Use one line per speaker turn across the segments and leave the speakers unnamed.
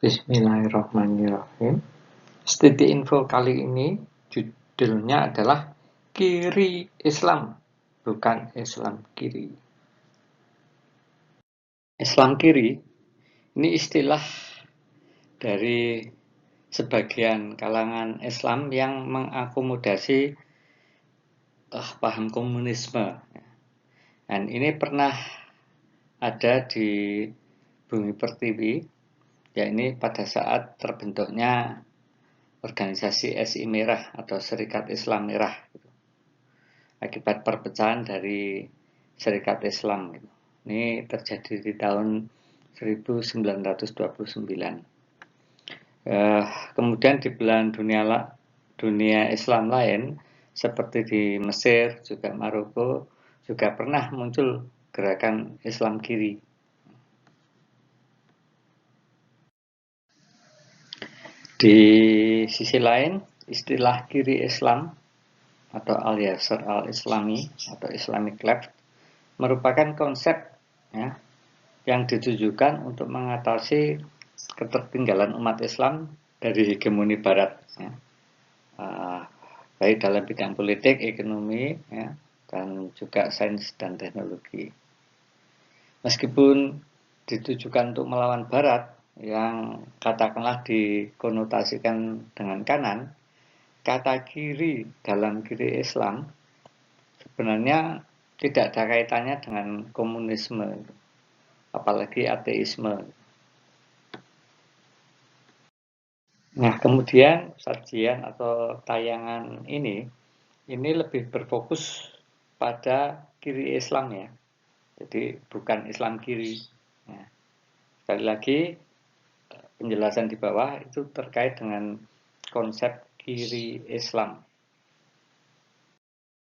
Bismillahirrahmanirrahim. Studi info kali ini judulnya adalah Kiri Islam, bukan Islam kiri. Islam kiri ini istilah dari sebagian kalangan Islam yang mengakomodasi paham komunisme. Dan ini pernah ada di bumi pertiwi, yakni pada saat terbentuknya organisasi SI Merah atau Serikat Islam Merah, akibat perpecahan dari Serikat Islam. Ini terjadi di tahun 1929. Kemudian di belahan dunia Islam lain, seperti di Mesir, juga Maroko, juga pernah muncul gerakan Islam kiri. Di sisi lain, istilah kiri Islam atau Al-Yasar Al-Islami atau Islamic Left merupakan konsep yang ditujukan untuk mengatasi ketertinggalan umat Islam dari hegemoni Barat, baik dalam bidang politik, ekonomi, dan juga sains dan teknologi. Meskipun ditujukan untuk melawan Barat yang katakanlah dikonotasikan dengan kanan, kata kiri dalam kiri Islam sebenarnya tidak ada kaitannya dengan komunisme, apalagi ateisme. Nah, kemudian sajian atau tayangan ini lebih berfokus pada kiri Islam ya. Jadi bukan Islam kiri. Nah, sekali lagi penjelasan di bawah itu terkait dengan konsep kiri Islam.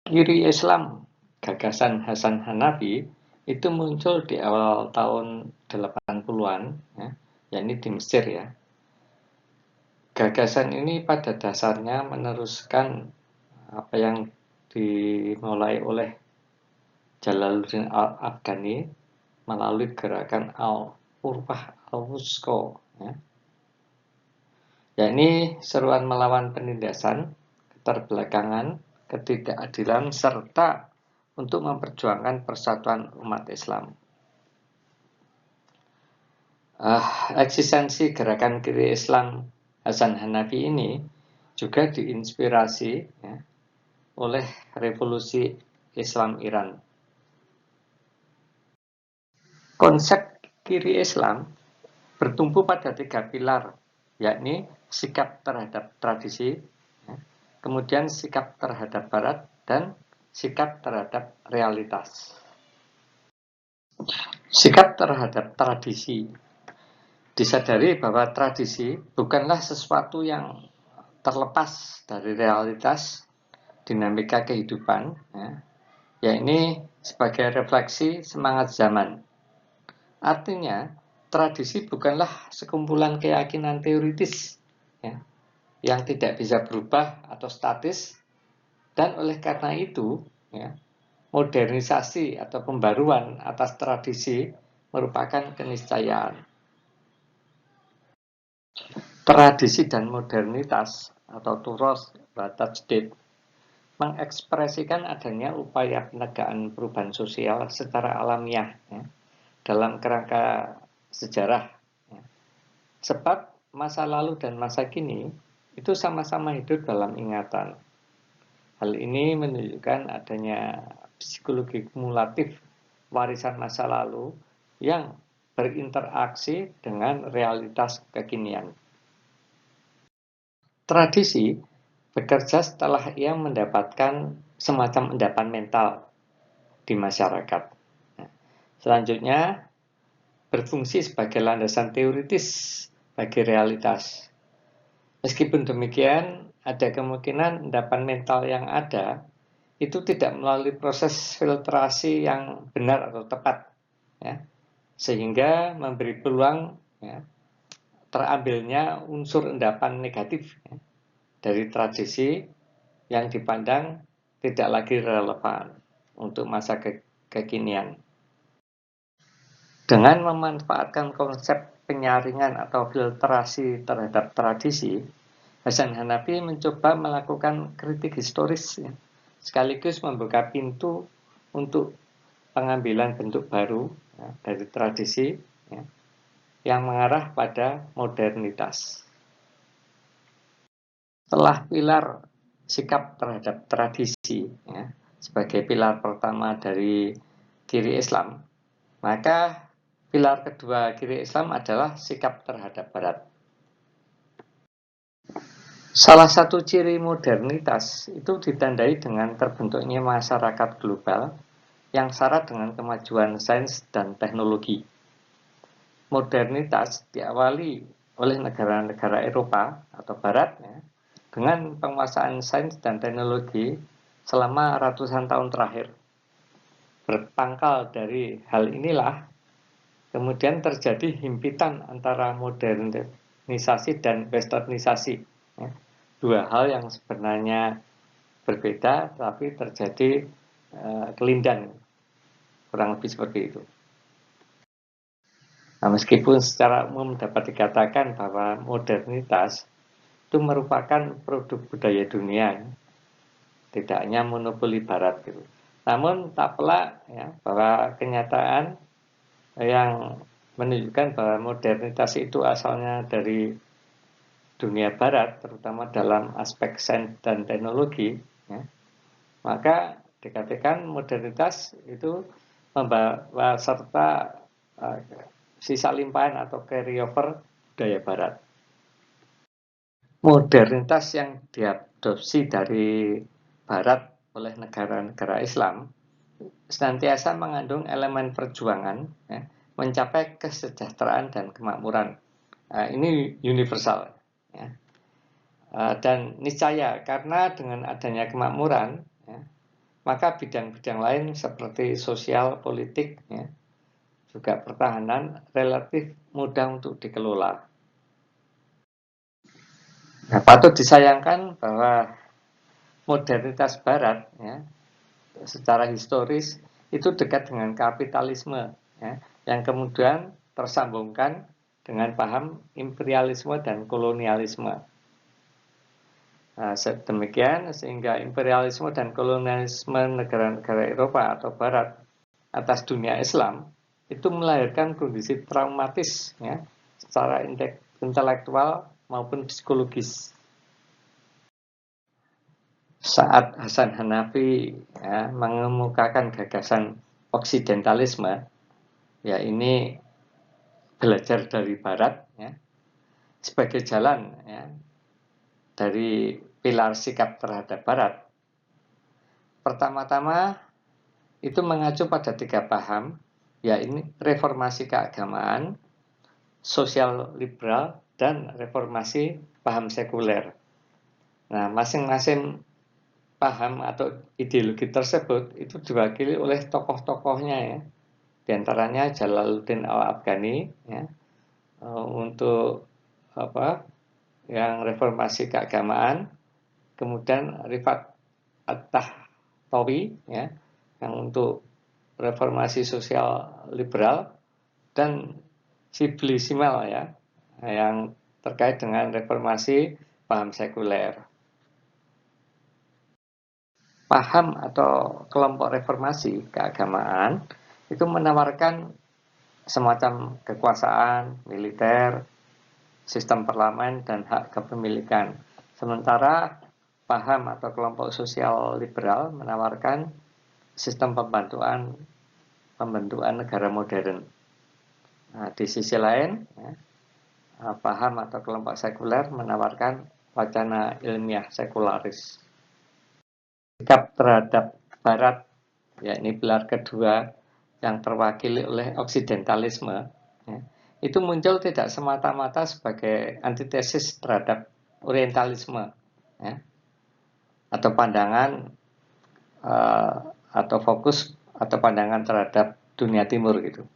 Kiri Islam, gagasan Hasan Hanafi itu muncul di awal tahun 80-an, yakni di Mesir ya. Gagasan ini pada dasarnya meneruskan apa yang dimulai oleh Jalaluddin Al-Afghani melalui gerakan Al-Urwah Al-Wuthqa, yakni seruan melawan penindasan, keterbelakangan, ketidakadilan, serta untuk memperjuangkan persatuan umat Islam. Eksistensi gerakan kiri Islam Hasan Hanafi ini juga diinspirasi oleh revolusi Islam Iran. Konsep kiri Islam bertumpu pada 3 pilar, yakni sikap terhadap tradisi, kemudian sikap terhadap Barat, dan sikap terhadap realitas. Sikap terhadap tradisi. Disadari bahwa tradisi bukanlah sesuatu yang terlepas dari realitas dinamika kehidupan, yakni sebagai refleksi semangat zaman. Artinya, tradisi bukanlah sekumpulan keyakinan teoritis yang tidak bisa berubah atau statis, dan oleh karena itu, modernisasi atau pembaruan atas tradisi merupakan keniscayaan. Tradisi dan modernitas atau turos tajdid mengekspresikan adanya upaya penegakan perubahan sosial secara alamiah dalam kerangka sejarah. Sebab masa lalu dan masa kini itu sama-sama hidup dalam ingatan. Hal ini menunjukkan adanya psikologi kumulatif warisan masa lalu yang berinteraksi dengan realitas kekinian. Tradisi bekerja setelah ia mendapatkan semacam endapan mental di masyarakat. Selanjutnya, berfungsi sebagai landasan teoritis bagi realitas. Meskipun demikian, ada kemungkinan endapan mental yang ada itu tidak melalui proses filtrasi yang benar atau tepat, sehingga memberi peluang terambilnya unsur endapan negatif dari tradisi yang dipandang tidak lagi relevan untuk masa kekinian. Dengan memanfaatkan konsep penyaringan atau filtrasi terhadap tradisi, Hasan Hanafi mencoba melakukan kritik historis, ya, sekaligus membuka pintu untuk pengambilan bentuk baru, ya, dari tradisi, ya, yang mengarah pada modernitas. Setelah pilar sikap terhadap tradisi, ya, sebagai pilar pertama dari kiri Islam, maka pilar kedua kiri Islam adalah sikap terhadap Barat. Salah satu ciri modernitas itu ditandai dengan terbentuknya masyarakat global yang syarat dengan kemajuan sains dan teknologi. Modernitas diawali oleh negara-negara Eropa atau Barat, ya, dengan penguasaan sains dan teknologi selama ratusan tahun terakhir. Berpangkal dari hal inilah, kemudian terjadi himpitan antara modernisasi dan westernisasi, ya. Dua hal yang sebenarnya berbeda, tapi terjadi kelindan, kurang lebih seperti itu. Nah, meskipun secara umum dapat dikatakan bahwa modernitas itu merupakan produk budaya dunia, tidak hanya monopoli Barat gitu. Namun tak pelak, ya, bahwa kenyataan yang menunjukkan bahwa modernitas itu asalnya dari dunia Barat, terutama dalam aspek sains dan teknologi, ya, maka dikatakan modernitas itu membawa serta sisa limpahan atau carryover budaya Barat. Modernitas yang diadopsi dari Barat oleh negara-negara Islam senantiasa mengandung elemen perjuangan, ya, mencapai kesejahteraan dan kemakmuran. Ini universal, ya. Dan niscaya karena dengan adanya kemakmuran, ya, maka bidang-bidang lain seperti sosial, politik, ya, juga pertahanan relatif mudah untuk dikelola. Nah, patut disayangkan bahwa modernitas Barat, ya, secara historis itu dekat dengan kapitalisme, ya, yang kemudian tersambungkan dengan paham imperialisme dan kolonialisme. Nah, demikian sehingga imperialisme dan kolonialisme negara-negara Eropa atau Barat atas dunia Islam itu melahirkan kondisi traumatis, ya, secara intelektual maupun psikologis. Saat Hasan Hanafi, ya, mengemukakan gagasan oksidentalisme, ya ini belajar dari Barat, ya, sebagai jalan, ya, dari pilar sikap terhadap Barat. Pertama-tama itu mengacu pada tiga paham, yaitu reformasi keagamaan, sosial liberal, dan reformasi paham sekuler. Nah, masing-masing paham atau ideologi tersebut itu diwakili oleh tokoh-tokohnya, ya. Di antaranya Jalaluddin Al-Afghani, ya, untuk yang reformasi keagamaan, kemudian Rifat At-Tahtawi, ya, yang untuk reformasi sosial liberal, dan Shibli Simel, ya, yang terkait dengan reformasi paham sekuler. Paham atau kelompok reformasi keagamaan itu menawarkan semacam kekuasaan, militer, sistem parlemen, dan hak kepemilikan. Sementara paham atau kelompok sosial liberal menawarkan sistem pembentukan negara modern. Nah, di sisi lain, ya, paham atau kelompok sekuler menawarkan wacana ilmiah sekularis. Sikap terhadap Barat, ya, ini pilar kedua yang terwakili oleh oksidentalisme, ya, itu muncul tidak semata-mata sebagai antitesis terhadap orientalisme, ya, atau pandangan atau fokus atau pandangan terhadap dunia timur gitu.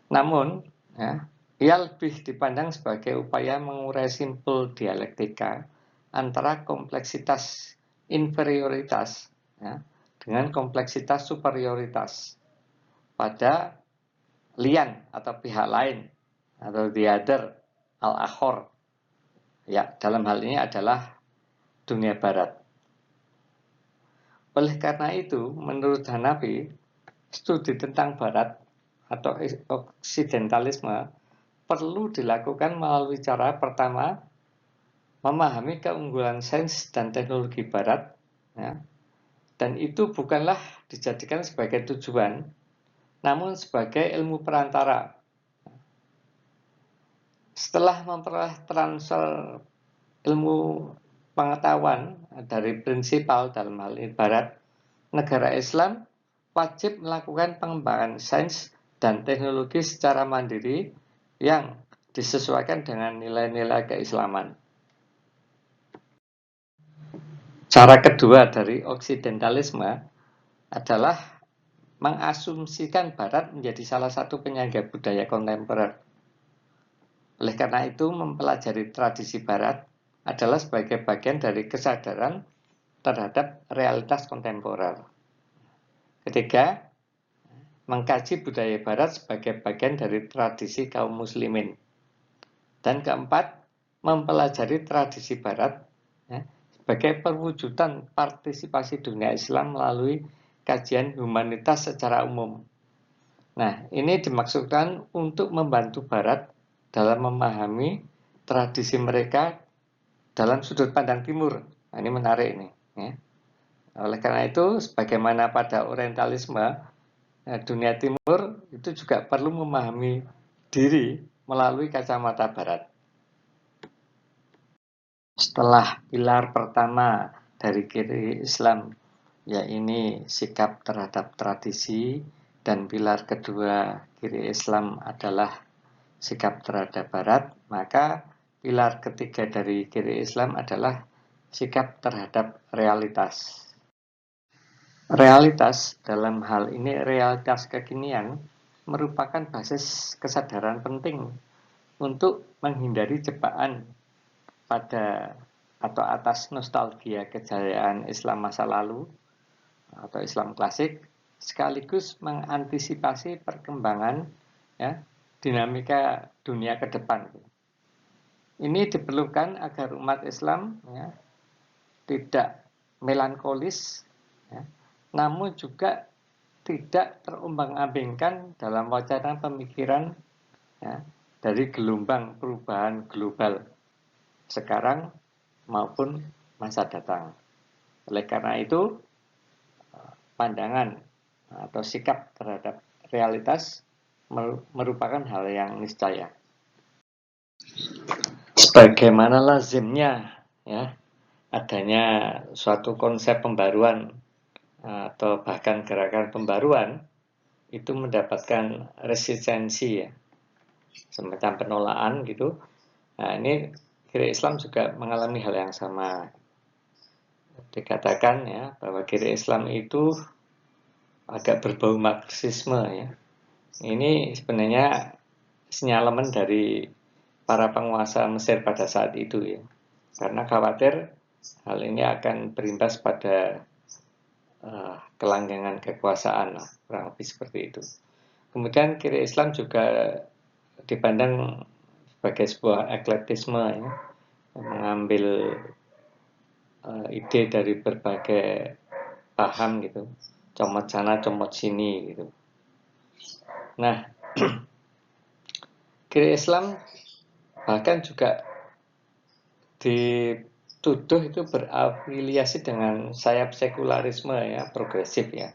Namun, ya, ia lebih dipandang sebagai upaya mengurai simpul dialektika antara kompleksitas inferioritas, ya, dengan kompleksitas superioritas pada lian atau pihak lain atau the other, al-akhor. Ya, dalam hal ini adalah dunia barat. Oleh karena itu, menurut Hanafi, studi tentang barat atau oksidentalisme perlu dilakukan melalui cara pertama, memahami keunggulan sains dan teknologi barat, ya, dan itu bukanlah dijadikan sebagai tujuan, namun sebagai ilmu perantara. Setelah memperoleh transfer ilmu pengetahuan dari prinsipal dalam hal ini barat, negara Islam wajib melakukan pengembangan sains dan teknologi secara mandiri yang disesuaikan dengan nilai-nilai keislaman. Cara kedua dari oksidentalisme adalah mengasumsikan barat menjadi salah satu penyangga budaya kontemporer. Oleh karena itu, mempelajari tradisi barat adalah sebagai bagian dari kesadaran terhadap realitas kontemporer. Ketiga, mengkaji budaya barat sebagai bagian dari tradisi kaum muslimin. Dan keempat, mempelajari tradisi barat sebagai perwujudan partisipasi dunia Islam melalui kajian humanitas secara umum. Nah, ini dimaksudkan untuk membantu Barat dalam memahami tradisi mereka dalam sudut pandang Timur. Nah, ini menarik nih. Ya. Oleh karena itu, sebagaimana pada Orientalisme, dunia Timur itu juga perlu memahami diri melalui kacamata Barat. Setelah pilar pertama dari kiri Islam, yaitu sikap terhadap tradisi, dan pilar kedua kiri Islam adalah sikap terhadap Barat, maka pilar ketiga dari kiri Islam adalah sikap terhadap realitas. Realitas dalam hal ini realitas kekinian merupakan basis kesadaran penting untuk menghindari jebakan pada atau atas nostalgia kejayaan Islam masa lalu atau Islam klasik, sekaligus mengantisipasi perkembangan ya, dinamika dunia ke depan. Ini diperlukan agar umat Islam ya, tidak melankolis, ya, namun juga tidak terombang-ambingkan dalam wacana pemikiran ya, dari gelombang perubahan global sekarang maupun masa datang. Oleh karena itu, pandangan atau sikap terhadap realitas merupakan hal yang niscaya. Sebagaimana lazimnya ya, adanya suatu konsep pembaruan atau bahkan gerakan pembaruan itu mendapatkan resistensi ya, semacam penolakan gitu. Nah, ini kiri Islam juga mengalami hal yang sama. Dikatakan ya bahwa kiri Islam itu agak berbau Marxisme ya. Ini sebenarnya sinyalemen dari para penguasa Mesir pada saat itu ya. Karena khawatir hal ini akan berimbas pada kelanggengan kekuasaan lah, kurang lebih seperti itu. Kemudian kiri Islam juga dipandang sebagai sebuah eklektisme ya, mengambil ide dari berbagai paham gitu, comot sana comot sini gitu. Nah, kiri Islam bahkan juga dituduh itu berafiliasi dengan sayap sekularisme ya, progresif ya,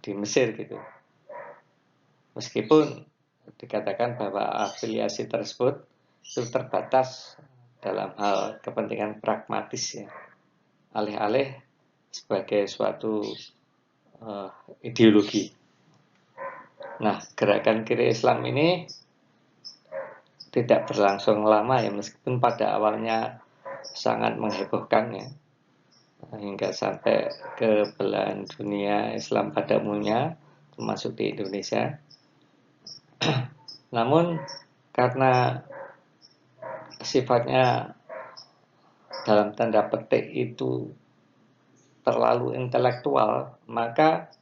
di Mesir gitu. Meskipun dikatakan bahwa afiliasi tersebut itu terbatas dalam hal kepentingan pragmatis ya, alih-alih sebagai suatu ideologi. Nah, gerakan kiri Islam ini tidak berlangsung lama ya, meskipun pada awalnya sangat menghebohkan ya, hingga sampai ke belahan dunia Islam pada umumnya, termasuk di Indonesia. Namun karena sifatnya dalam tanda petik itu terlalu intelektual, maka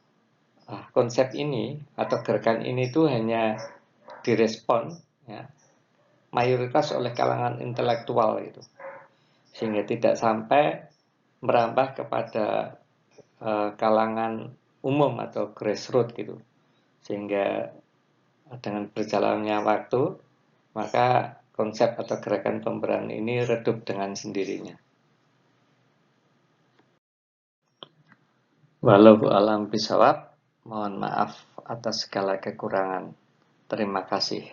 konsep ini atau gerakan ini itu hanya direspon ya, mayoritas oleh kalangan intelektual itu, sehingga tidak sampai merambah kepada kalangan umum atau grassroots gitu, sehingga dengan berjalannya waktu maka konsep atau gerakan pemberdayaan ini redup dengan sendirinya. Walau alam bisawab, mohon maaf atas segala kekurangan. Terima kasih.